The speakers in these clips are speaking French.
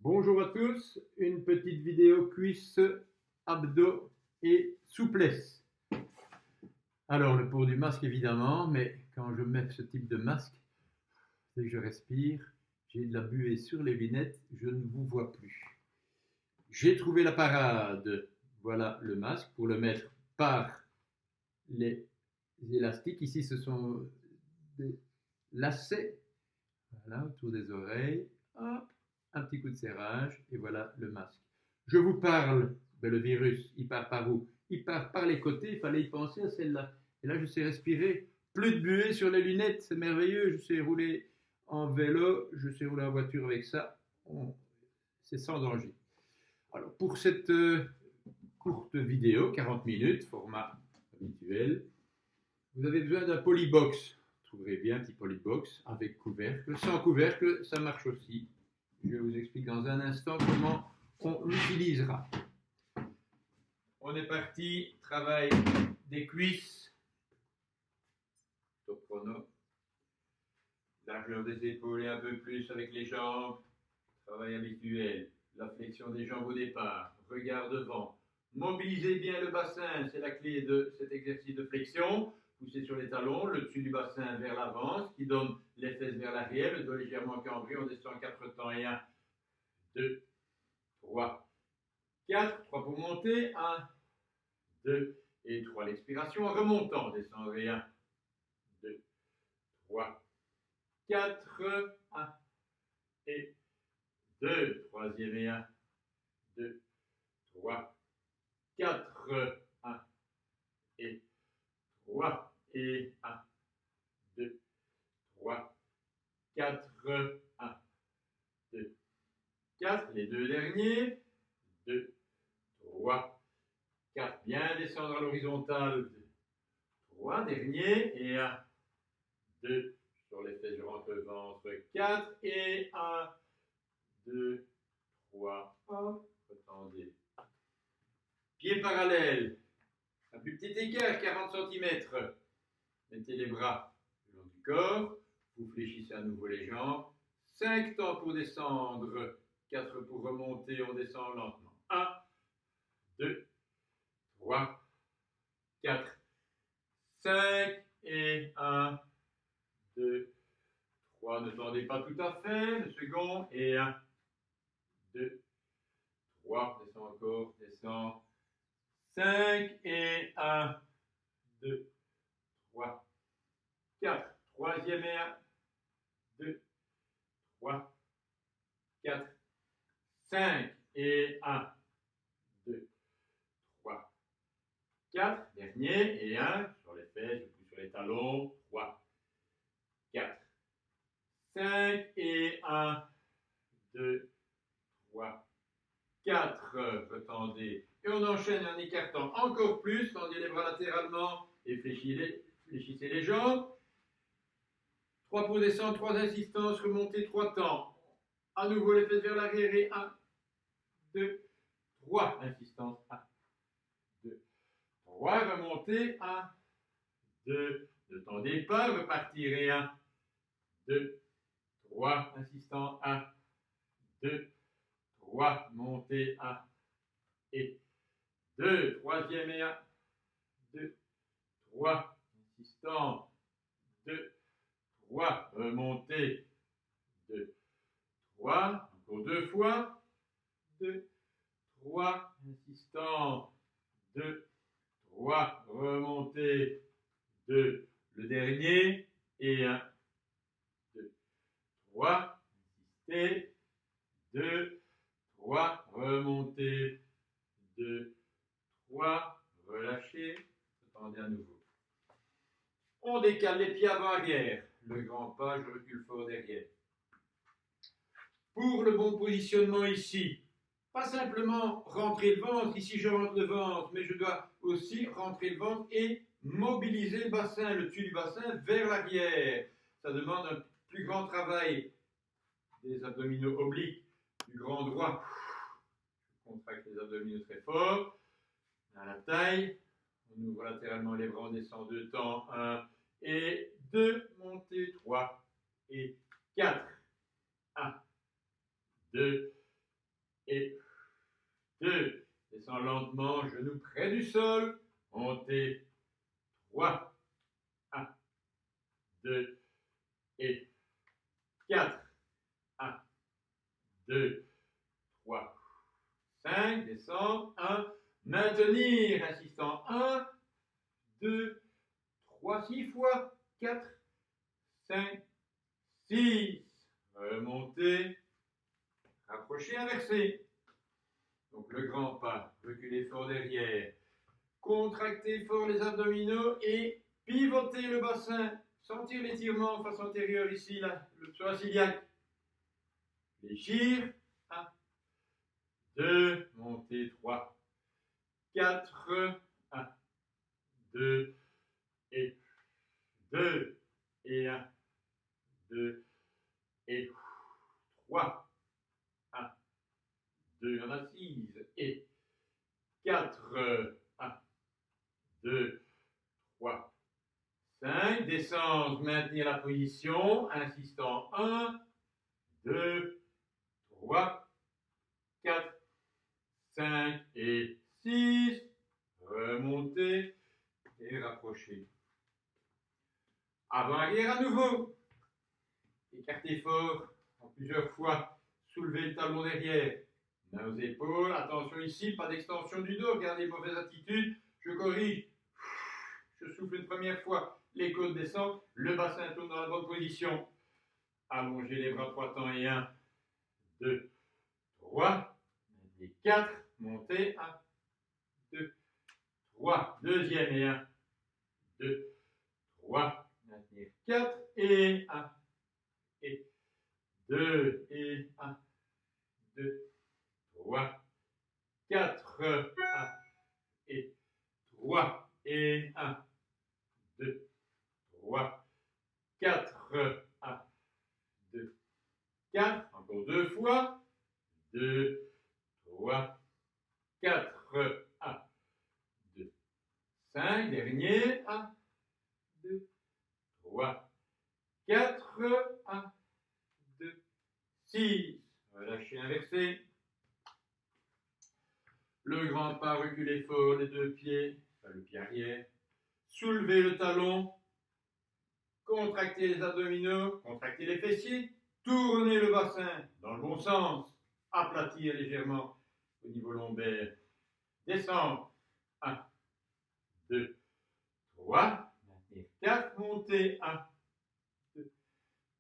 Bonjour à tous, une petite vidéo cuisses, abdos et souplesse. Alors le pour du masque évidemment, mais quand je mets ce type de masque, dès que je respire, j'ai de la buée sur les lunettes, je ne vous vois plus. J'ai trouvé la parade, voilà le masque pour le mettre par les élastiques. Ici ce sont des lacets, voilà, autour des oreilles. Hop, un petit coup de serrage et voilà le masque. Je vous parle, le virus, il part par où? Il part par les côtés, il fallait y penser à celle-là. Et là, je sais respirer. Plus de buée sur les lunettes, c'est merveilleux. Je sais rouler en vélo, je sais rouler en voiture avec ça. C'est sans danger. Alors, pour cette courte vidéo, 40 minutes, format habituel, vous avez besoin d'un polybox. Vous trouverez bien un petit polybox avec couvercle. Sans couvercle, ça marche aussi. Je vous explique dans un instant comment on l'utilisera. On est parti, travail des cuisses, top chrono, largeur des épaules et un peu plus avec les jambes, travail habituel, la flexion des jambes au départ, regard devant, mobilisez bien le bassin, c'est la clé de cet exercice de flexion, poussez sur les talons, le dessus du bassin vers l'avant, ce qui donne les fesses vers l'arrière, le dos légèrement cambré, on descend 4 temps et 1, 2, 3, 4, 3 pour monter, 1, 2 et 3. L'expiration en remontant, descendez 1, 2, 3, 4, 1 et 2, troisième et 1, 2, 3, 4, 1 et 3 et 1, 2, 3, 4, 1, 2, 4, les deux derniers, 2, 3, 4, bien descendre à l'horizontale, 3 derniers et 1, 2, sur les fesses, je rentre le ventre, 4 et 1, 2, 3, hop, retendez. Pieds parallèles, un plus petit écart, 40 cm. Mettez les bras le long du corps, vous fléchissez à nouveau les jambes. 5 temps pour descendre, 4 pour remonter, on descend lentement. 1, 2, 3, 4, 5 et 1, 2, 3, ne tendez pas tout à fait, le second, et 1, 2, 3, descend encore, descend, 5 et 1, 2, 3, 4, troisième et 1, 2, 3, 4, 5 et 1, 2, 3, 4, dernier et 1, sur les fesses, ou sur les talons, 3, 4, 5 et 1, 2, 3, 4, retendez. Et on enchaîne en écartant encore plus, tendez les bras latéralement et fléchissez les jambes. 3 pour descendre, 3 insistances, remontez 3 temps. À nouveau les fesses vers l'arrière et 1, 2, 3, insistance, 1, 2, 3, remontez, 1, 2, ne tendez pas, repartir et 1, 2, 3, insistant, 1, 2, 3, montez, 1 et 2, troisième et 1, 2, 3, insistant, 2, 3, remontez, 2, 3, encore 2 fois, 2, 3, insistant, 2, 3, remontez, 2, le dernier, et 1, 2, 3, insistez, 2, 3, remontez, 2, 3, relâchez, attendez à nouveau. On décale les pieds avant-arrière, le grand pas, je recule fort derrière. Pour le bon positionnement ici, pas simplement rentrer le ventre, ici je rentre le ventre, mais je dois aussi rentrer le ventre et mobiliser le bassin, le dessus du bassin vers l'arrière. Ça demande un plus grand travail des abdominaux obliques, du grand droit. Je contracte les abdominaux très fort, à la taille, on ouvre latéralement les bras, on descend 2 temps, 1 et 2, montez 3 et 4, 1, 2, et 2. Descends lentement, genoux près du sol. Montez 3. 1, 2 et 4. 1, 2, 3, 5. Descends. 1. Maintenir. Insistant. 1, 2, 3, 6 fois. 4, 5, 6. Remontez. Rapprochez, inversez. Donc le grand pas. Reculez fort derrière. Contractez fort les abdominaux et pivotez le bassin. Sentir l'étirement face antérieure ici, là, le psoas iliaque. Fléchir. 1, 2, montez 3, 4, 1, 2 et 2 et 1, 2 et 3, 1, 2, on assise et 4, 1, 2, 3, 5, descente, maintenir la position, insistant 1, 2, 3, 4, 5 et 6, remontez et rapprochez. Avant-arrière à nouveau, écartez fort en plusieurs fois, soulevez le talon derrière, main aux épaules, attention ici, pas d'extension du dos, regardez, mauvaise attitude, je corrige, je souffle une première fois, les côtes descendent, le bassin tourne dans la bonne position, allongez les bras 3 temps et 1, 2, 3, et 4, montez, 1, 2, 3, deuxième et 1, 2, 3, maintenir 4 et 1, et 2 et 1, 2, 3, 4, 1 et 3 et 1, 2, 3, 4, 1, 2, 4, encore 2 fois, 2, 3, 4, 1, 2, 5, dernier, 1, 2, 3, 4, 1, 2, 6, relâchez, inversez. Le grand pas, reculez fort, les deux pieds, enfin le pied arrière. Soulevez le talon, contractez les abdominaux, contractez les fessiers, tournez le bassin dans le bon sens, aplatir légèrement au niveau lombaire. Descendre, 1, 2, 3, maintenir 4, montez, 1, 2,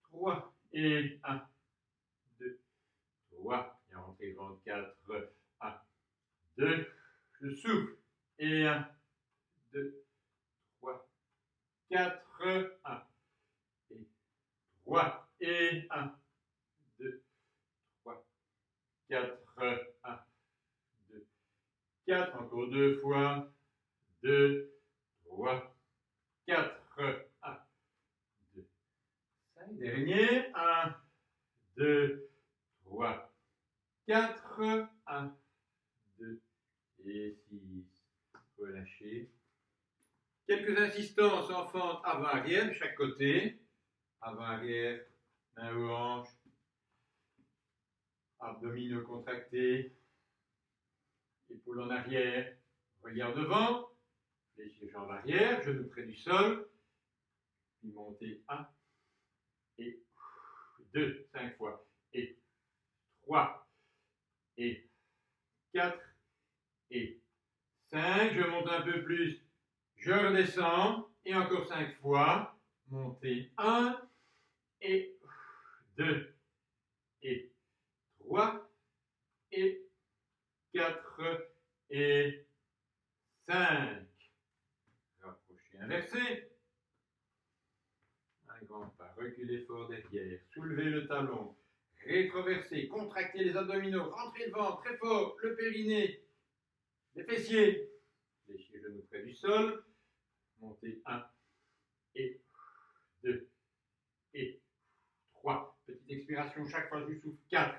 3 et 1, 2, 3, et rentrez grand 4, 1, 2, je souffle, et 1, 2, 3, 4, 1, et 3, et 1, 2, 3, 4, 1, 2, 4, encore 2 fois, 2, 3, 4, 1, 2, 5, dernier, 1, 2, 3, 4, 1, 2 et 6, relâchez. Quelques insistances en fente avant-arrière de chaque côté, avant-arrière, main aux hanches, abdominaux contractés, épaules en arrière, regard devant, fléchir jambes arrière, genoux près du sol, puis montez 1 et 2, 5 fois, et 3 et 4 et 5, je monte un peu plus, je redescends, et encore 5 fois, montez 1 et 2 et 3 et 4 et 5. Rapprochez, inversez. Un grand pas, reculez fort derrière, soulevez le talon, rétroversez, contractez les abdominaux, rentrez devant très fort, le périnée, les fessiers. Fléchis genoux près du sol, montez 1 et 2 et 3. Petite expiration chaque fois, je souffle 4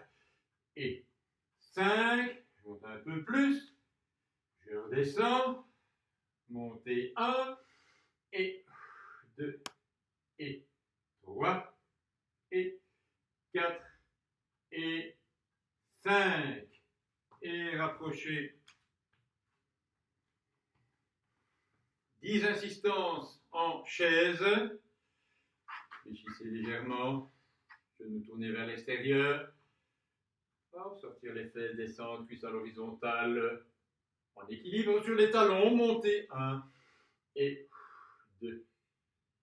et 5. Je monte un peu plus, je redescends, montez 1 et 2 et 3 et 4 et 5. et rapprochez. 10 insistances en chaise. Fléchissez légèrement. Genoux tournés vers l'extérieur. Sortir les fesses, descendre, cuisse à l'horizontale. En équilibre sur les talons. Montez. 1 et 2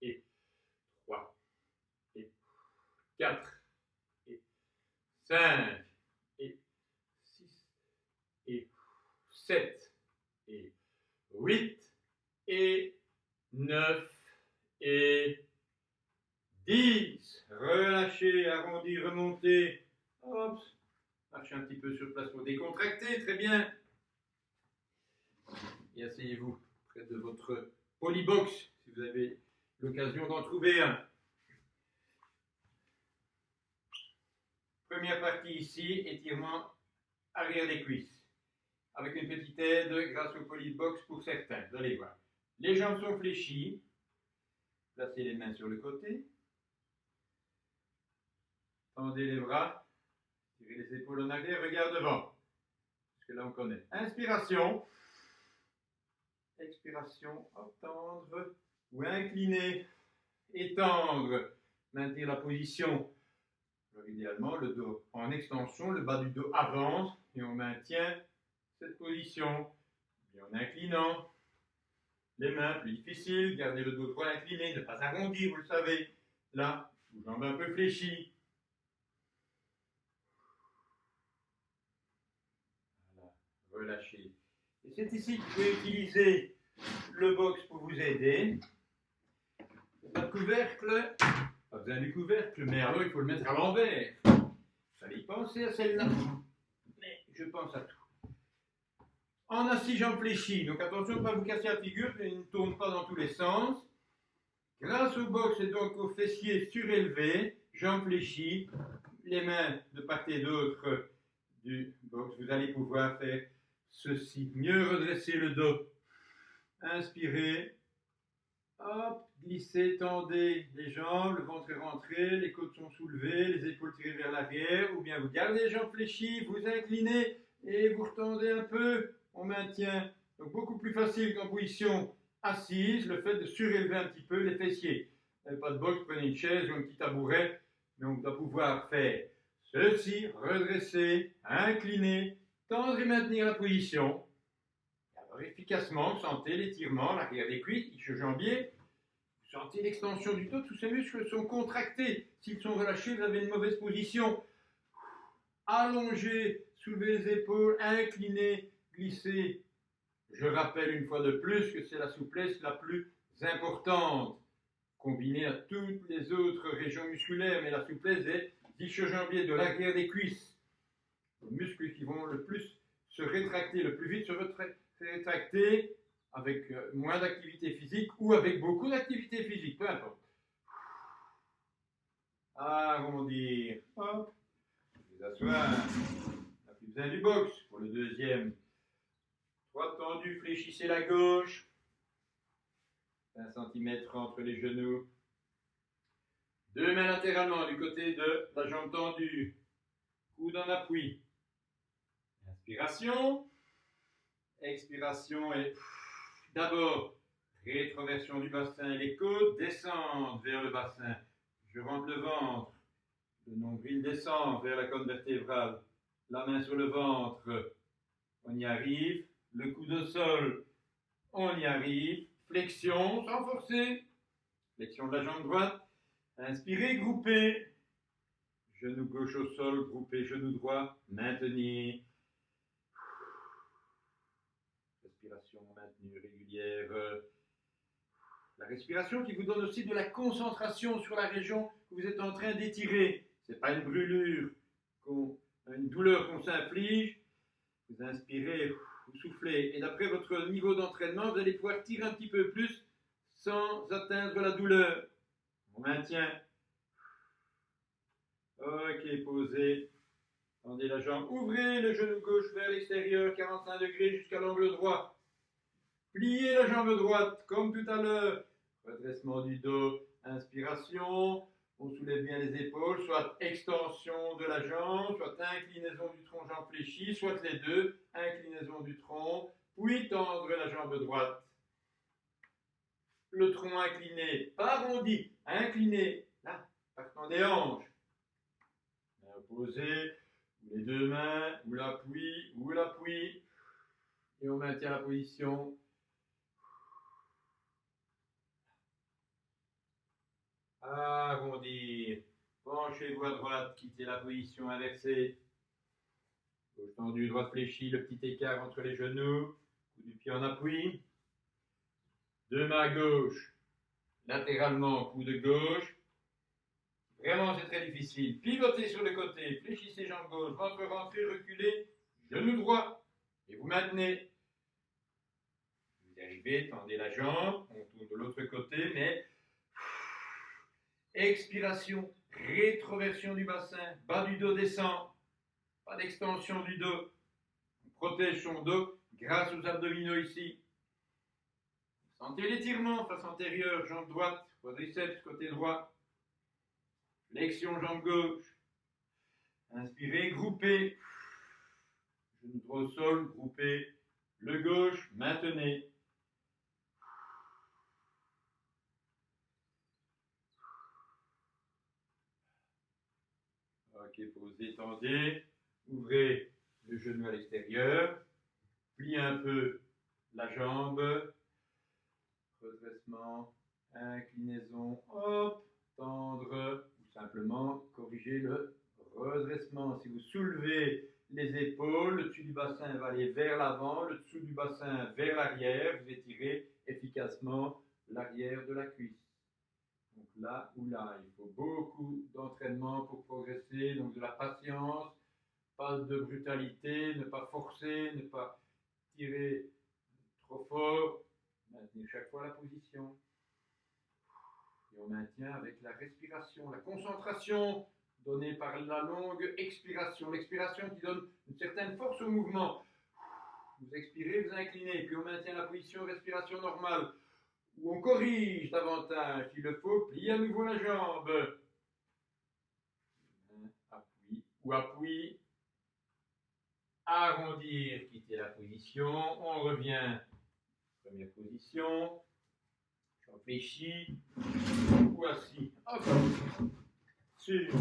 et 3 et 4 et 5 et 6 et 7 et 8 et 9 et 10. Relâchez, arrondi, remontez. Hop. Marchez un petit peu sur place pour décontracter. Très bien. Et asseyez-vous près de votre polybox si vous avez l'occasion d'en trouver un. Première partie ici, étirement arrière des cuisses. Avec une petite aide grâce au polybox pour certains. Vous allez voir. Les jambes sont fléchies. Placez les mains sur le côté. Tendez les bras. Tirez les épaules en arrière. Regard devant. Parce que là on connaît. Inspiration. Expiration. Tendre ou incliner. Étendre. Maintenir la position. Alors, idéalement, le dos en extension. Le bas du dos avance. Et on maintient cette position. Et en inclinant. Les mains, plus difficile, gardez le dos droit incliné, ne pas arrondir, vous le savez. Là, vos jambes un peu fléchies. Voilà, relâchez. Et c'est ici que je vais utiliser le box pour vous aider. Le couvercle, pas besoin du couvercle, mais alors il faut le mettre à l'envers. Vous allez y penser à celle-là. Mais je pense à tout. En assis, jambes fléchies. Donc attention de ne pas vous casser la figure, il ne tourne pas dans tous les sens. Grâce au box et donc aux fessiers surélevés, jambes fléchies, les mains de part et d'autre du box, vous allez pouvoir faire ceci. Mieux redresser le dos. Inspirez. Hop, glissez, tendez les jambes, le ventre est rentré, les côtes sont soulevées, les épaules tirées vers l'arrière, ou bien vous gardez les jambes fléchies, vous inclinez et vous retendez un peu. On maintient, donc beaucoup plus facile qu'en position assise, le fait de surélever un petit peu les fessiers. Vous n'avez pas de box, prenez une chaise ou un petit tabouret, mais on doit pouvoir faire ceci, redresser, incliner, tendre et maintenir la position. Alors efficacement, vous sentez l'étirement, l'arrière des cuisses, ischio-jambier, vous sentez l'extension du dos, tous ces muscles sont contractés. S'ils sont relâchés, vous avez une mauvaise position. Allongez, soulevez les épaules, inclinez, glissez. Je rappelle une fois de plus que c'est la souplesse la plus importante, combinée à toutes les autres régions musculaires, mais la souplesse des ischio-jambiers, de l'arrière des cuisses. Les muscles qui vont le plus se rétracter, le plus vite se rétracter avec moins d'activité physique ou avec beaucoup d'activité physique, peu importe. Arrondir. Hop. Vous asseoir. On n'a plus besoin du box pour le deuxième. Droite tendue, fléchissez la gauche. 1 cm entre les genoux. 2 mains latéralement du côté de la jambe tendue. Coude en appui. Inspiration. Expiration et d'abord rétroversion du bassin et les côtes. Descendre vers le bassin. Je rentre le ventre. Le nombril descend vers la colonne vertébrale. La main sur le ventre. On y arrive. Le coude au sol. On y arrive. Flexion sans forcer. Flexion de la jambe droite. Inspirez, groupez. Genou gauche au sol, groupez, genou droit. Maintenir. Respiration maintenue régulière. La respiration qui vous donne aussi de la concentration sur la région que vous êtes en train d'étirer. Ce n'est pas une brûlure, une douleur qu'on s'inflige. Vous inspirez, vous soufflez. Et d'après votre niveau d'entraînement, vous allez pouvoir tirer un petit peu plus sans atteindre la douleur. On maintient. Ok, posez. Tendez la jambe. Ouvrez le genou gauche vers l'extérieur, 45 degrés jusqu'à l'angle droit. Pliez la jambe droite comme tout à l'heure. Redressement du dos. Inspiration. On soulève bien les épaules, soit extension de la jambe, soit inclinaison du tronc, jambe fléchie, soit les deux, inclinaison du tronc, puis tendre la jambe droite. Le tronc incliné, pas arrondi, incliné, là, partant des hanches. Posé, ou les deux mains, ou l'appui, et on maintient la position. Arrondir, penchez-vous à droite, quittez la position inversée. Gauche tendue, droite fléchie, le petit écart entre les genoux, coup du pied en appui. Deux mains à gauche, latéralement, coup de gauche. Vraiment, c'est très difficile. Pivotez sur le côté, fléchissez jambe gauche, ventre rentré, reculez, genou droit. Et vous maintenez. Vous y arrivez, tendez la jambe, on tourne de l'autre côté, mais expiration, rétroversion du bassin, bas du dos descend, pas d'extension du dos. On protège son dos grâce aux abdominaux ici. Sentez l'étirement, face antérieure, jambe droite, quadriceps, côté droit. Flexion, jambe gauche. Inspirez, groupez. Genou droit au sol, groupez. Le gauche, maintenez. Ok, posez, tendez. Ouvrez le genou à l'extérieur. Pliez un peu la jambe. Redressement, inclinaison, hop, tendre, ou simplement corriger le redressement. Si vous soulevez les épaules, le dessus du bassin va aller vers l'avant, le dessous du bassin vers l'arrière, vous étirez efficacement l'arrière de la cuisse. Donc là ou là, il faut beaucoup d'entraînement pour progresser, donc de la patience, pas de brutalité, ne pas forcer, ne pas tirer trop fort. Maintenez chaque fois la position. Et on maintient avec la respiration, la concentration donnée par la longue expiration. L'expiration qui donne une certaine force au mouvement. Vous expirez, vous inclinez, puis on maintient la position respiration normale. Ou on corrige davantage, s'il le faut, pliez à nouveau la jambe. Appui ou appui. Arrondir, quitter la position. On revient. Première position. Jambe fléchie. Ou assis. Hop. Sur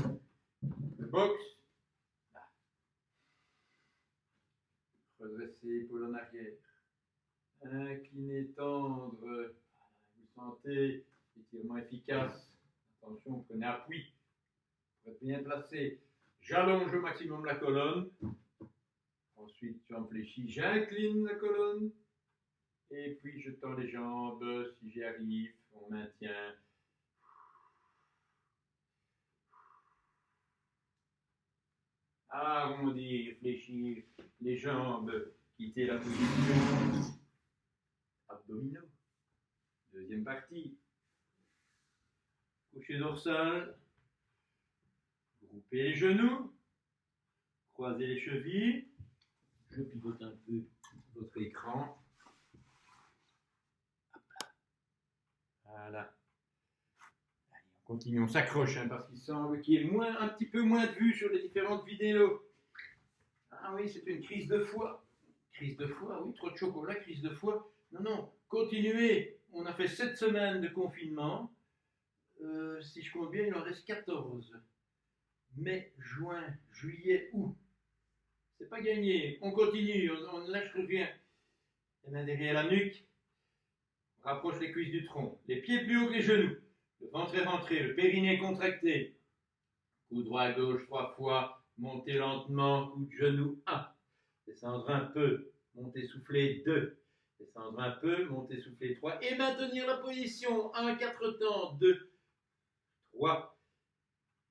le box. Là. Redressez épaule en arrière. Inclinez, tendre. Vous sentez étirement efficace. Attention, prenez appui pour être bien placé. J'allonge au maximum la colonne. Ensuite, jambe fléchie, j'incline la colonne. Et puis, je tends les jambes. Si j'y arrive, on maintient. Arrondir, fléchir les jambes. Quitter la position. Abdominaux. Deuxième partie. Coucher dorsal. Groupez les genoux. Croisez les chevilles. Je pivote un peu votre écran. Voilà. Allez, on continue, on s'accroche parce qu'il semble qu'il y ait un petit peu moins de vues sur les différentes vidéos. Ah oui, c'est une crise de foie. Crise de foie, oui, trop de chocolat, crise de foie. Non, non, continuez. On a fait 7 semaines de confinement. Si je compte bien, il en reste 14. Mai, juin, juillet, août. C'est pas gagné. On continue, on ne lâche rien. Les mains derrière la nuque. On rapproche les cuisses du tronc. Les pieds plus haut que les genoux. Le ventre est rentré, le périnée contracté. Coup droit à gauche 3 fois. Montez lentement, coup de genou 1. Descendre un peu, monter souffler 2. Descendre un peu, monter souffler 3. Et maintenir la position 1, 4 temps. 2, 3,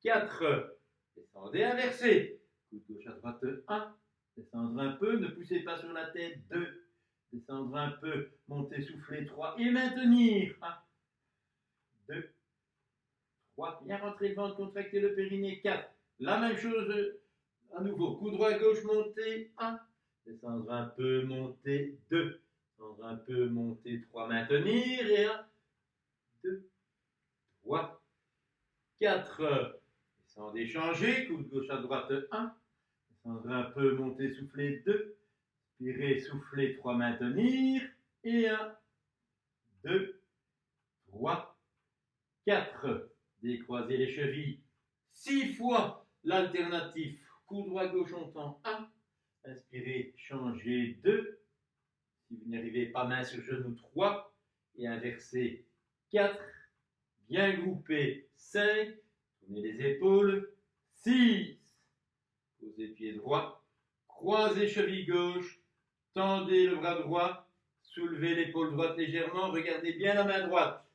4. Descendez, inversez. Coup de gauche à droite 1. Descendre un peu, ne poussez pas sur la tête 2. Descendre un peu, monter souffler 3. Et maintenir 1, 2, 3. Bien rentrer le ventre, contracter le périnée 4. La même chose à nouveau. Coup droit à gauche, monter 1. Descendre un peu, monter 2. Descendre un peu, monter 3. Maintenir et 1, 2, 3, 4. Descendez, changez, coude gauche à droite, 1. Descendre un peu, montez, soufflez, 2. Expirez, soufflez, 3, maintenir. Et 1, 2, 3, 4. Décroisez les chevilles. 6 fois l'alternatif. Coude droit, gauche, on tend, 1. Inspirez, changez, 2. Si vous n'y arrivez pas, main sur genou, 3. Et inversez, 4. Bien groupé, 5. Tournez les épaules, 6. Posez pied droit. Croisez cheville gauche. Tendez le bras droit. Soulevez l'épaule droite légèrement. Regardez bien la main droite.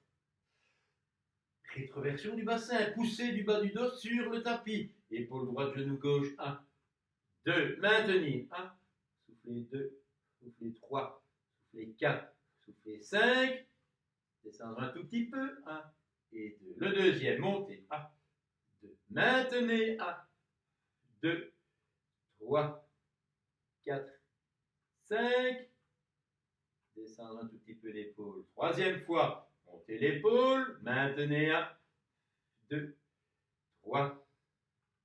Rétroversion du bassin. Poussez du bas du dos sur le tapis. Épaule droite, genou gauche. 1, 2. Maintenir. 1. Soufflez 2. Soufflez 3. Soufflez 4. Soufflez 5. Descendre un tout petit peu. 1 et 2. Le deuxième. Montez. 1, 2. Maintenez. 1, 2, 3, 4, 5. Descendre un tout petit peu l'épaule. Troisième fois. Montez l'épaule. Maintenez. 1, 2, 3,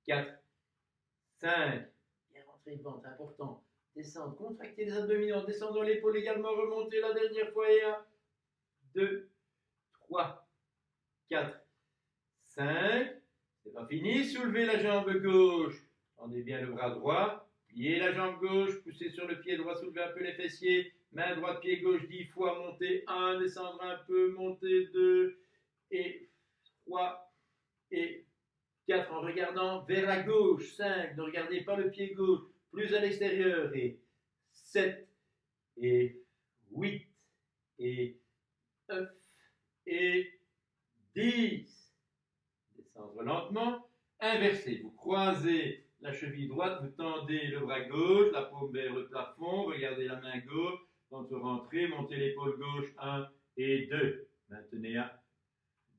4, 5. Bien rentrer le ventre, important. Descendre, contractez les abdominaux, descendons l'épaule également, remontez la dernière fois et 1, 2, 3, 4, 5. C'est pas fini, soulevez la jambe gauche, tendez bien le bras droit, pliez la jambe gauche, poussez sur le pied droit, soulevez un peu les fessiers, main droite, pied gauche, 10 fois, montez 1, descendre un peu, montez 2, et 3, et 4 en regardant vers la gauche, 5, ne regardez pas le pied gauche, plus à l'extérieur, et 7, et 8, et 9, et 10. Descendre lentement, inversez, vous croisez la cheville droite, vous tendez le bras gauche, la paume vers le plafond, regardez la main gauche, ventre rentré, montez l'épaule gauche, 1 et 2. Maintenez 1,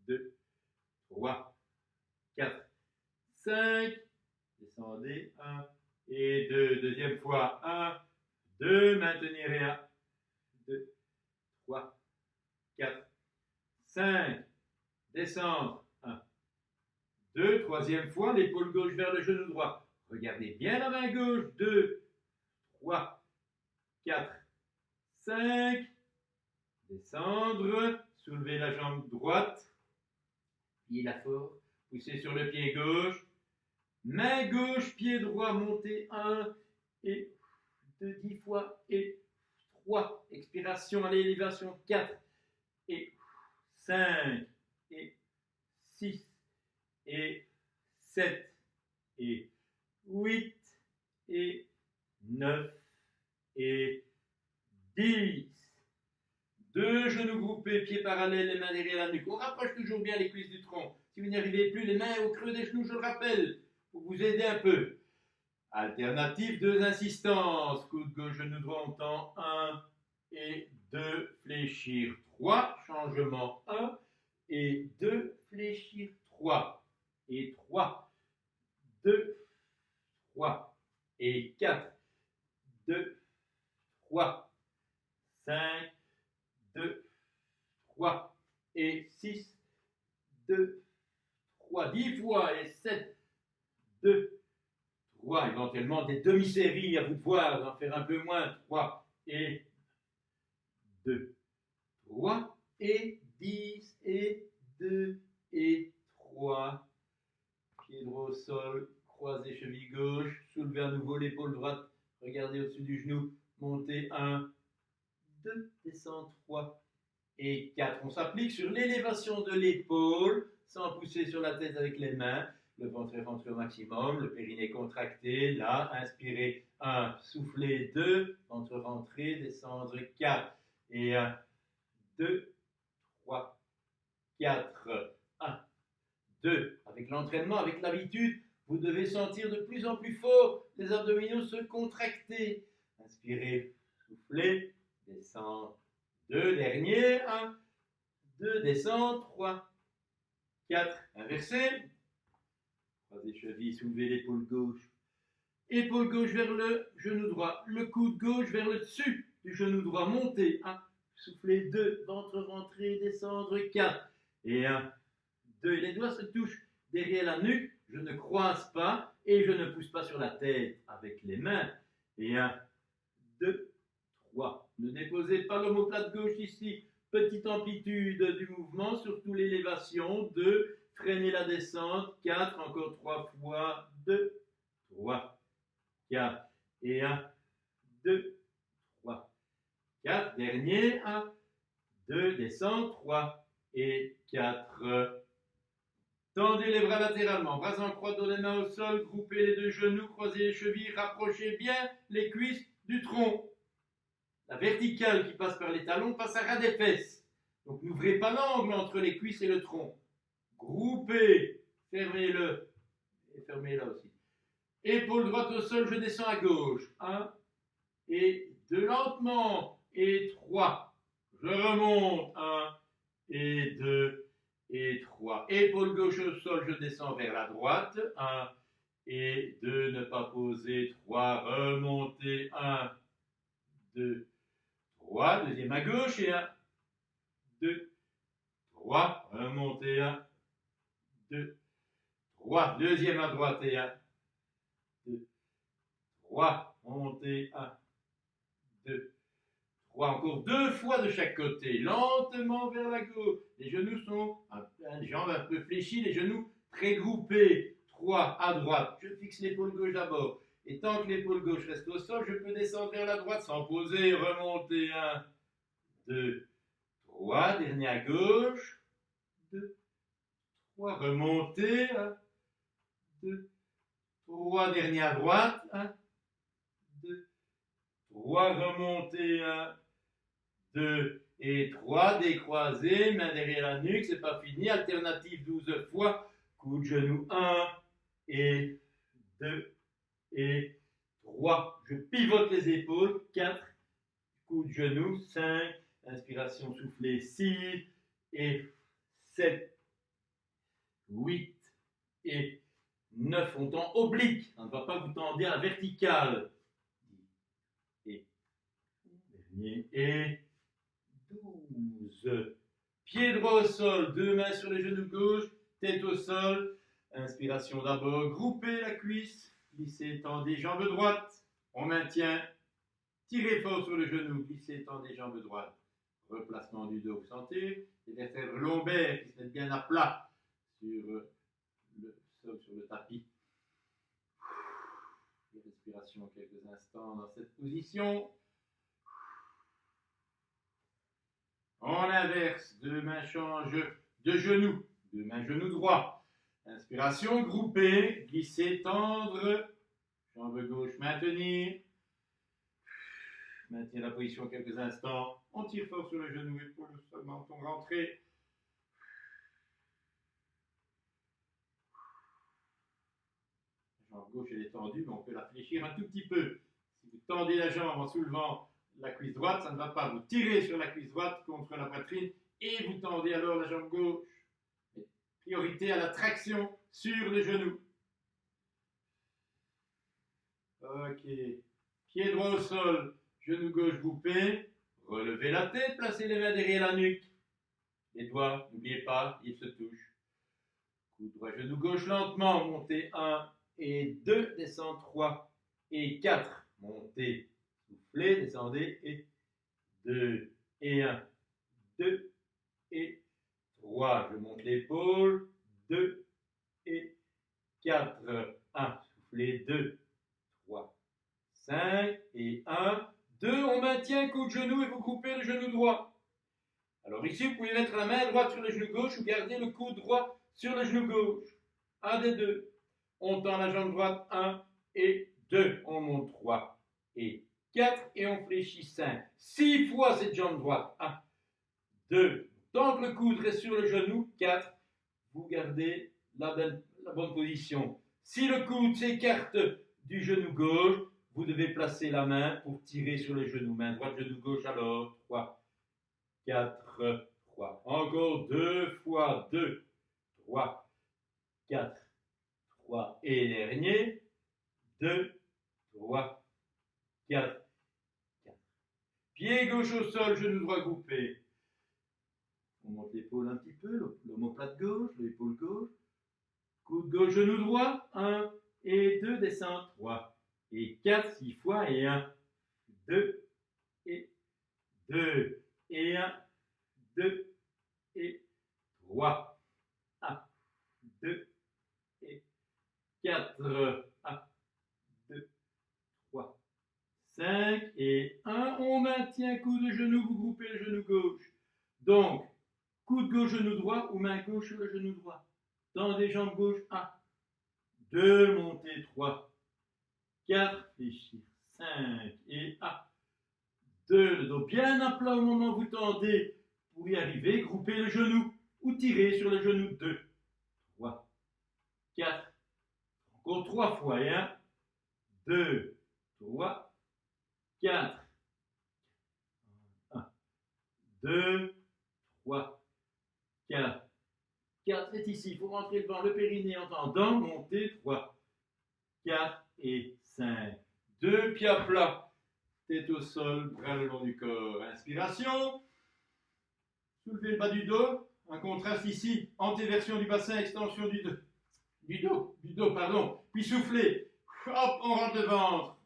2, 3, 4, 5. Descendez, 1 et 2. Deuxième fois, 1, 2. Maintenez 1, 2, 3, 4, 5. Descendre, 1, 2. Troisième fois, l'épaule gauche vers le genou droit. Regardez bien la main gauche, 2, 3, 4, 5. Descendre, soulevez la jambe droite, pliez la fort, poussez sur le pied gauche, main gauche, pied droit, montez 1 et 2, 10 fois et 3. Expiration à l'élévation, 4 et 5 et 6 et 7 et 8 et 9 et 10. 2 genoux groupés, pieds parallèles, les mains derrière la nuque. On rapproche toujours bien les cuisses du tronc. Si vous n'y arrivez plus, les mains au creux des genoux, je le rappelle, pour vous aider un peu. Alternative, 2 insistances. Coude gauche, genou droit, on tend 1 et 2, fléchir 3. Changement 1 et 2, fléchir 3 et 3, 2, 3 et 4, 2, 3, 5, 2, 3 et 6, 2, 3, 10 fois et 7, 2, 3, éventuellement des demi-séries, à vous de voir, d'en faire un peu moins, 3 et 2, 3 et 10 et 2 et 3, pied droit au sol, croisez cheville gauche, soulevez à nouveau l'épaule droite, regardez au-dessus du genou, montez 1, 2, descend 3 et 4. On s'applique sur l'élévation de l'épaule, sans pousser sur la tête avec les mains. Le ventre est rentré au maximum, le périnée contracté. Là, inspirez 1, soufflez 2, ventre rentré, descendre 4. Et 1, 2, 3, 4. 1, 2. Avec l'entraînement, avec l'habitude, vous devez sentir de plus en plus fort les abdominaux se contracter. Inspirez, soufflez, descendre. 2, dernier, 1, 2, descend, 3, 4, inversé. Croisez cheville, soulevez l'épaule gauche. Épaule gauche vers le genou droit. Le coude gauche vers le dessus du genou droit. Montez, 1, soufflez 2, ventre rentré, descendre 4. Et 1, 2, les doigts se touchent derrière la nuque, je ne croise pas et je ne pousse pas sur la tête avec les mains. Et 1, 2, 3. Ne déposez pas l'omoplate gauche ici. Petite amplitude du mouvement, surtout l'élévation. 2, freinez la descente. 4, encore 3 fois. 2, 3, 4. Et 1, 2, 3, 4. Dernier. 1, 2, descend. 3 et 4. Tendez les bras latéralement, bras en croix, donnez les mains au sol, groupez les deux genoux, croisez les chevilles, rapprochez bien les cuisses du tronc. La verticale qui passe par les talons passe à ras des fesses. Donc n'ouvrez pas l'angle entre les cuisses et le tronc. Groupez, fermez-le et fermez là aussi. Épaule droite au sol, je descends à gauche. 1 et 2 lentement et 3. Je remonte. 1 et 2 et 3. Épaule gauche au sol, je descends vers la droite. 1 et 2, ne pas poser. 3, remonter. 1, 2, 3. Deuxième à gauche et 1, 2, 3. Remonter. 1, 2, 3. Deuxième à droite et 1, 2, 3. Monter. 1, 2, 3. Encore 2 fois de chaque côté. Lentement vers la gauche. Les genoux sont, les jambes un peu fléchies, les genoux très groupés. 3 à droite. Je fixe l'épaule gauche d'abord. Et tant que l'épaule gauche reste au sol, je peux descendre vers la droite sans poser. Remonter. 1, 2, 3. Dernier à gauche. 2, 3. Remonter. 1, 2, 3. Dernier à droite. 1, 2, 3. Remonter. 1, 2 et 3, décroisez, main derrière la nuque, c'est pas fini, alternative 12 fois, coup de genou 1 et 2 et 3, je pivote les épaules, 4, coup de genou, 5, inspiration soufflée 6 et 7, 8 et 9, on tend oblique, on ne va pas vous tendre à la verticale, et dernier, et 12. Pied droit au sol, deux mains sur les genoux gauche, tête au sol. Inspiration d'abord, groupez la cuisse, glissez, tendez, jambe droite. On maintient, tirez fort sur le genou, glissez, tendez, jambe droite. Replacement du dos, vous sentez les vertèbres lombaires qui se mettent bien à plat sur le sol, sur le tapis. Respiration quelques instants dans cette position. On inverse, deux mains changent de genoux, deux mains genou droit. Inspiration, groupée, glisser, tendre, jambe gauche, maintenir. Maintenir la position quelques instants. On tire fort sur le genou, épaule, sol, menton rentré. La jambe gauche elle est tendue, mais on peut la fléchir un tout petit peu. Si vous tendez la jambe en soulevant la cuisse droite, ça ne va pas. Vous tirez sur la cuisse droite contre la poitrine et vous tendez alors la jambe gauche. Priorité à la traction sur le genou. Ok. Pied droit au sol, genou gauche groupé. Relevez la tête, placez les mains derrière la nuque. Les doigts, n'oubliez pas, ils se touchent. Coude droit, genou gauche lentement. Montez 1 et 2, descend 3 et 4. Montez, soufflez, descendez et 2 et 1, 2 et 3. Je monte l'épaule, 2 et 4. 1, soufflez, 2, 3, 5 et 1, 2. On maintient coup de genou et vous coupez le genou droit. Alors ici, vous pouvez mettre la main droite sur le genou gauche ou garder le coude droit sur le genou gauche. Un des deux. On tend la jambe droite, 1 et 2. On monte 3 et 4 et on fléchit 5. 6 fois cette jambe droite. 1, 2. Tant que le coude reste sur le genou, 4. Vous gardez la bonne position. Si le coude s'écarte du genou gauche, vous devez placer la main pour tirer sur le genou. Main droite, genou gauche, alors 3, 4, 3. Encore 2 fois 2, 3, 4, 3. Et dernier, 2, 3, 4, 4. Pied gauche au sol, genou droit groupé. On monte l'épaule un petit peu, l'omoplate gauche, l'épaule gauche. Coude gauche, genou droit. 1 et 2, descend. 3 et 4, 6 fois. Et 1, 2 et 2 et 1, 2 et 3. 1, 2 et 4. 1, 2, 3, 5 et 1. On maintient coude genou, vous groupez le genou gauche. Donc, coude gauche, genou droit ou main gauche sur le genou droit. Tendez jambes gauche. 1, 2, montez. 3, 4, fléchir. 5 et 1, 2. Le dos bien à plat au moment où vous tendez. Pour y arriver, groupez le genou ou tirez sur le genou. 2, 3, 4. Encore 3 fois. Et 1, 2, 3, 4. 1, 2, 3, 4. 4, c'est ici. Il faut rentrer devant le périnée en tendant. Monter. 3, 4 et 5. 2 pieds à plat. Tête au sol, bras le long du corps. Inspiration. Soulevez le bas du dos. Un contraste ici. Antéversion du bassin, extension du dos, pardon. Puis soufflez. Hop, on rentre le ventre.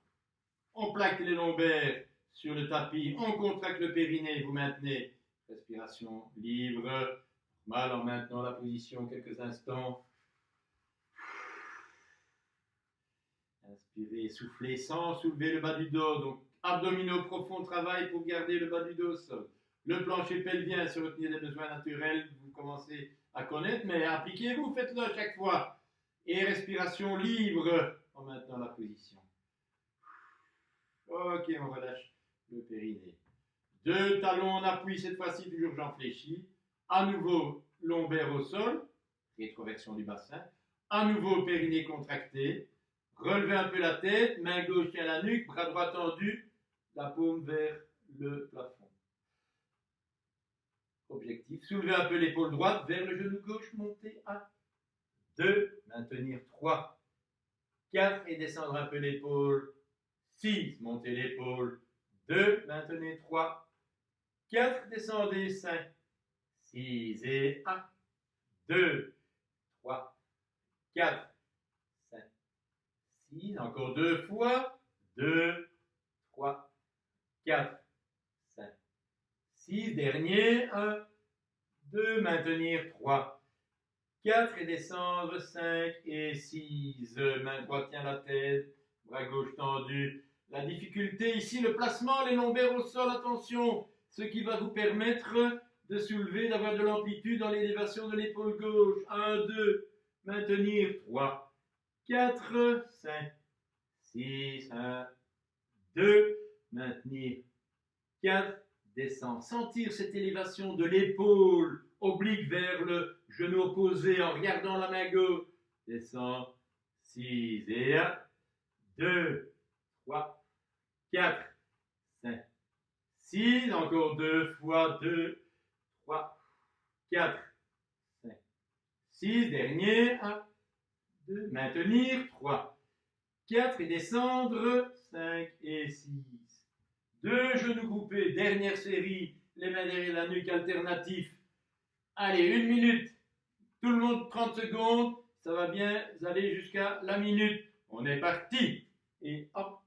On plaque les lombaires sur le tapis. On contracte le périnée. Vous maintenez. Respiration libre. Mal en maintenant la position quelques instants. Inspirez, soufflez sans soulever le bas du dos. Donc, abdominaux profonds, travail pour garder le bas du dos au sol. Le plancher pelvien, se retenir des besoins naturels, vous commencez à connaître, mais appliquez-vous, faites-le à chaque fois. Et respiration libre en maintenant la position. Ok, on relâche le périnée. 2 talons en appui, cette fois-ci, toujours jambes fléchies. À nouveau, lombaire au sol, rétroversion du bassin. À nouveau, périnée contracté. Relevez un peu la tête, main gauche tient la nuque, bras droit tendu, la paume vers le plafond. Objectif, soulevez un peu l'épaule droite vers le genou gauche, montez 1, 2, maintenir 3, 4 et descendre un peu l'épaule, 6, montez l'épaule, 2, maintenez 3, 4, descendez 5, 6 et 1, 2, 3, 4, 5, 6, encore 2 fois, 2, 3, 4, 5, 6, dernier, 1, 2, maintenir 3, 4 et descendre 5 et 6, main droite tient la tête, bras gauche tendu. La difficulté ici, le placement, les lombaires au sol, attention, ce qui va vous permettre de soulever, d'avoir de l'amplitude dans l'élévation de l'épaule gauche. 1, 2, maintenir 3, 4, 5, 6, 1, 2, maintenir 4, descend. Sentir cette élévation de l'épaule oblique vers le genou opposé en regardant la main gauche. Descend. 6 et 1, 2, 3, 4, 5, 6. Encore 2 fois. 2, 3, 4, 5, 6. Dernier. 1, 2. Maintenir. 3, 4 et descendre. 5 et 6. 2 genoux groupés, dernière série, les mains derrière la nuque, alternatif. Allez, 1 minute. Tout le monde, 30 secondes. Ça va bien aller jusqu'à la minute. On est parti. Et hop.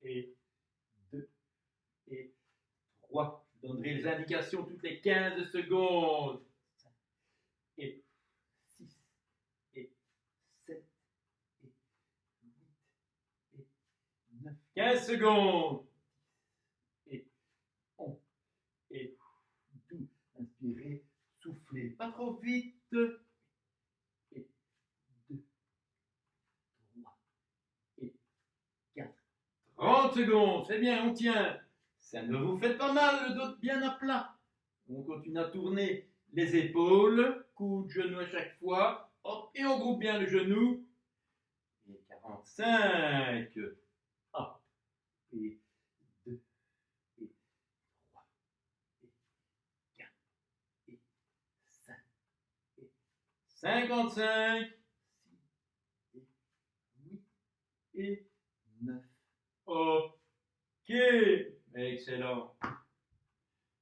Et 2. Et 3. Je donnerai les indications toutes les 15 secondes. 5. Et 6. Et 7. Et 8. Et 9. 15 secondes. Et 12, inspirez, soufflez, pas trop vite. Et 2, 3, et 4. 30 secondes, c'est bien, on tient. Ça ne vous fait pas mal, le dos bien à plat. On continue à tourner les épaules, coude, genou à chaque fois. Hop, et on groupe bien le genou. Et 45. Hop, et 2. 55, 6, 8 et 9. Ok, excellent.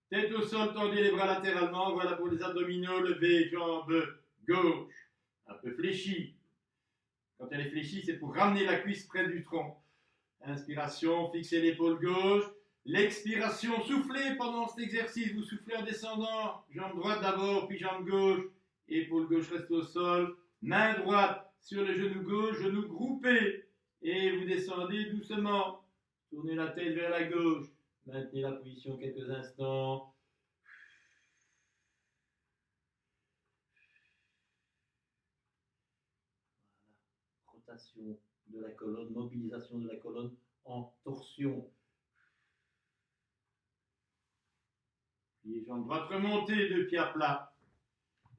Tête au sol, tendez les bras latéralement. Voilà pour les abdominaux. Levez, jambes gauche. Un peu fléchie. Quand elle est fléchie, c'est pour ramener la cuisse près du tronc. Inspiration, fixez l'épaule gauche. L'expiration, soufflez pendant cet exercice. Vous soufflez en descendant. Jambe droite d'abord, puis jambe gauche. Épaule gauche reste au sol. Main droite sur le genou gauche, genou groupé. Et vous descendez doucement. Tournez la tête vers la gauche. Maintenez la position quelques instants. Rotation de la colonne, mobilisation de la colonne en torsion. Puis jambe droite remontée, deux pieds à plat.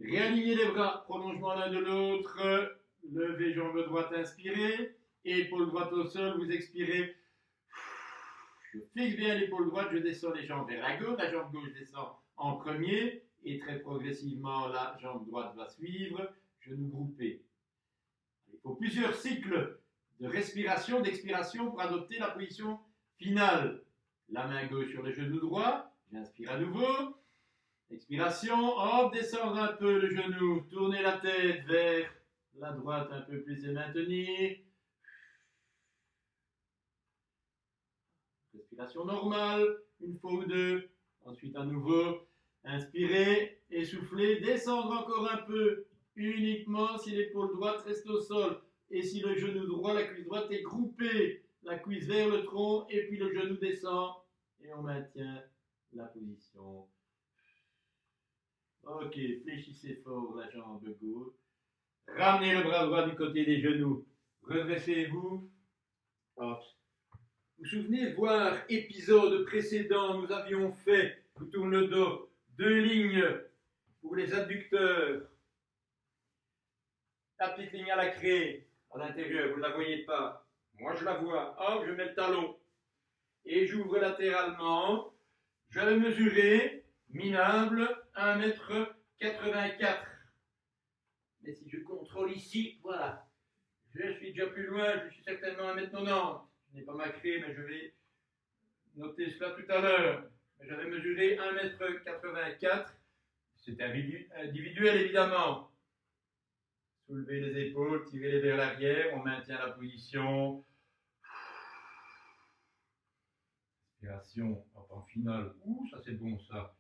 Réalignez les bras, prolongement l'un de l'autre. Levez jambe droite, inspirez. Épaule droite au sol, vous expirez. Je fixe bien l'épaule droite, je descends les jambes vers la gauche. La jambe gauche descend en premier. Et très progressivement, la jambe droite va suivre. Genou groupé. Il faut plusieurs cycles de respiration, d'expiration pour adopter la position finale. La main gauche sur le genou droit. J'inspire à nouveau. Expiration, hop, descendre un peu le genou. Tournez la tête vers la droite un peu plus et maintenir. Respiration normale, une fois ou deux. Ensuite à nouveau, inspirez, essoufflez, descendre encore un peu. Uniquement si l'épaule droite reste au sol et si le genou droit, la cuisse droite est groupée, la cuisse vers le tronc et puis le genou descend et on maintient la position. Ok, fléchissez fort la jambe gauche. Ramenez le bras droit du côté des genoux. Redressez-vous. Hop. Vous vous souvenez, voir épisode précédent, nous avions fait, je tourne le dos, 2 lignes pour les adducteurs. La petite ligne à la craie, à l'intérieur, vous ne la voyez pas. Moi, je la vois. Hop, je mets le talon. Et j'ouvre latéralement. Je vais mesurer, minable, 1,84 m. Mais si je contrôle ici, voilà. Je suis déjà plus loin, je suis certainement 1,90 m. Je n'ai pas ma craie, mais je vais noter cela tout à l'heure. J'avais mesuré 1,84 m. C'est individuel, évidemment. Soulevez les épaules, tirez-les vers l'arrière, on maintient la position. Inspiration, en finale. Ouh, ça c'est bon ça.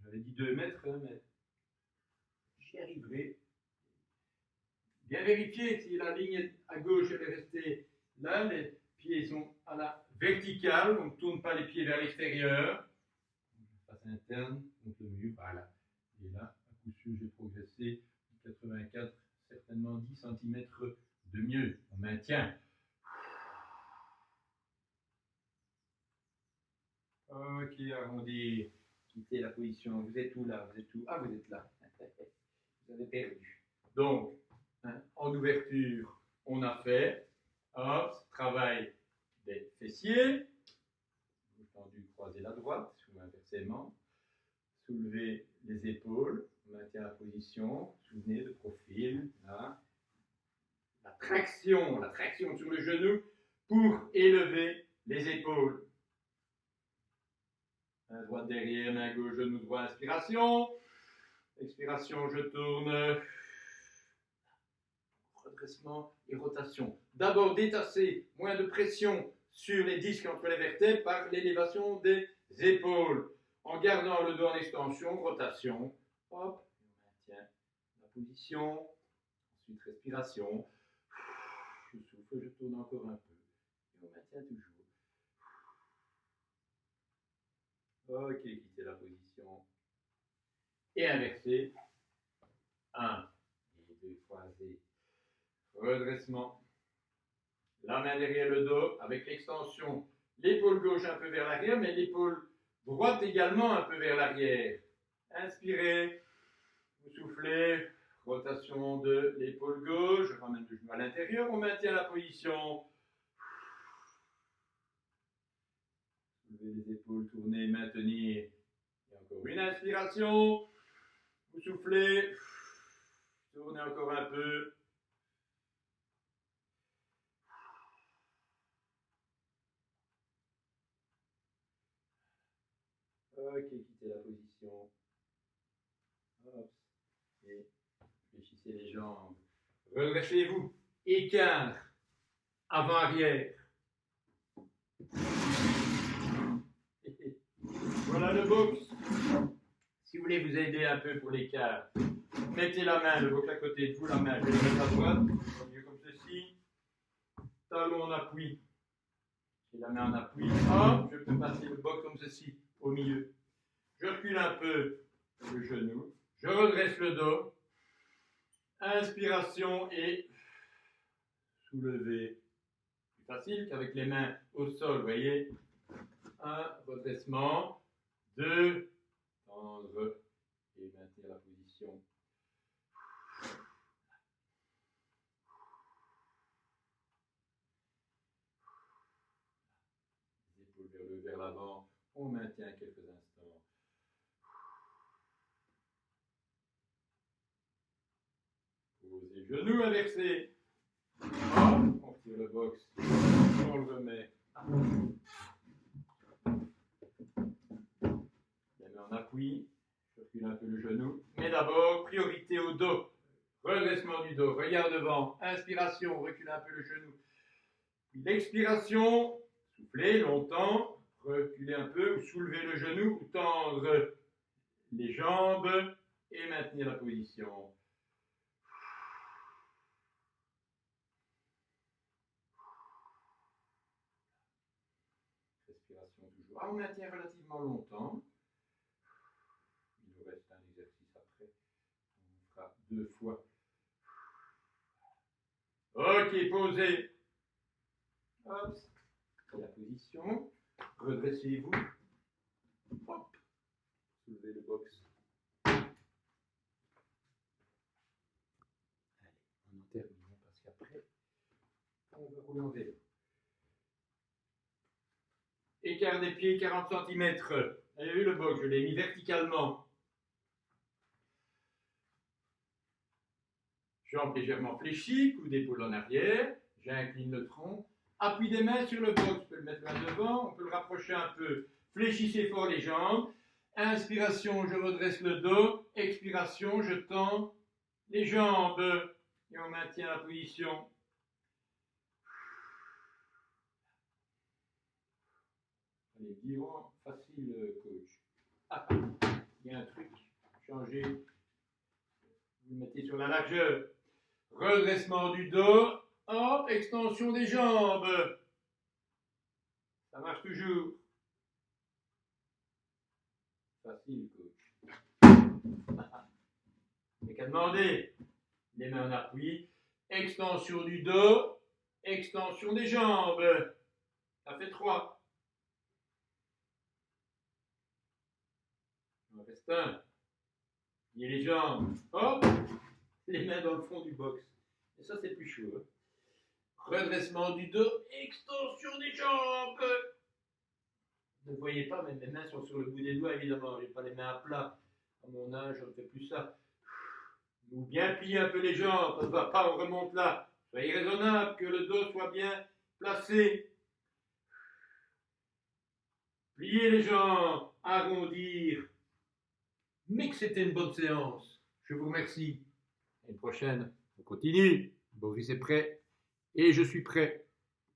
J'avais dit 2 mètres, mais j'y arriverai. Bien vérifier si la ligne à gauche elle est restée là, les pieds sont à la verticale, on ne tourne pas les pieds vers l'extérieur. Face interne, contre le mur, voilà. Et là, à coup sûr, j'ai progressé 84, certainement 10 cm de mieux. On maintient. Ok, arrondir. Quittez la position. Vous êtes où là? Vous êtes où? Ah, vous êtes là. Vous avez perdu. Donc, en ouverture, on a fait. Hop, travail des fessiers. Vous tendu, croisez la droite ou inversement. Soulevez les épaules. On maintient la position. Souvenez de profil. Là. La traction sur le genou pour élever les épaules. Main droite derrière, main gauche, genou droit, inspiration. Expiration, je tourne. Redressement et rotation. D'abord détasser, moins de pression sur les disques entre les vertèbres par l'élévation des épaules. En gardant le dos en extension, rotation. Hop, on maintient la position. Ensuite, respiration. Je souffle, je tourne encore un peu. Et on maintient toujours. Ok, quittez la position. Et inversez. 1 et 2 croisés. Redressement. La main derrière le dos avec l'extension. L'épaule gauche un peu vers l'arrière, mais l'épaule droite également un peu vers l'arrière. Inspirez. Vous soufflez. Rotation de l'épaule gauche. Je ramène le genou à l'intérieur. On maintient la position. Soulevez les épaules, tournez, maintenir. Et encore une inspiration. Vous soufflez. Tournez encore un peu. Ok, quittez la position. Hop. Et fléchissez les jambes. Redressez-vous. écart, avant-arrière. Voilà le box. Si vous voulez vous aider un peu pour l'écart, mettez la main, le box à côté de vous, la main, je vais le mettre à droite, mieux comme ceci. Talon en appui. J'ai la main en appui. Hop, je peux passer le box comme ceci, au milieu. Je recule un peu le genou. Je redresse le dos. Inspiration et soulever. Plus facile qu'avec les mains au sol, vous voyez. Un redressement. Deux, tendre et maintenir la position. Les épaules vers le vers l'avant. On maintient quelques instants. Posez genoux inversés. Hop, on tire le box. On le remet. Les mains en appui. Je recule un peu le genou. Mais d'abord, priorité au dos. Redressement du dos. Regard devant. Inspiration. Recule un peu le genou. Puis l'expiration. Soufflez longtemps. Reculez un peu. Ou soulevez le genou. Ou tendre les jambes. Et maintenir la position. Respiration toujours. On maintient relativement longtemps. Il nous reste un exercice après. On fera 2 fois. Ok, posez. Hop. La position. Redressez-vous. Hop. Soulevez le box. Allez, on en termine parce qu'après, on va rouler en vélo. Écart des pieds 40 cm. Vous avez vu le box, je l'ai mis verticalement. Jambes légèrement fléchies, coude d'épaule en arrière. J'incline le tronc. Appui des mains sur le box. On peut le mettre là devant, on peut le rapprocher un peu. Fléchissez fort les jambes. Inspiration, je redresse le dos. Expiration, je tends les jambes. Et on maintient la position. Allez, diront facile, coach. Ah, il y a un truc, changez. Vous le mettez sur la largeur. Redressement du dos. Hop, extension des jambes. Ça marche toujours. Facile, coach. Il n'y a qu'à demander. Les mains en appui. Extension du dos. Extension des jambes. Ça fait 3. Il en reste un. Pliez les jambes. Hop. Les mains dans le fond du box. Et ça, c'est plus chaud. Hein. Redressement du dos. Extension des jambes. Vous ne voyez pas, mais mes mains sont sur le bout des doigts, évidemment. Je n'ai pas les mains à plat. À mon âge, on ne fait plus ça. Ou bien plier un peu les jambes. Ça ne va pas, on remonte là. Soyez raisonnable, que le dos soit bien placé. Plier les jambes. Arrondir. Mais que c'était une bonne séance. Je vous remercie. À une prochaine. On continue. Boris est prêt. Et je suis prêt.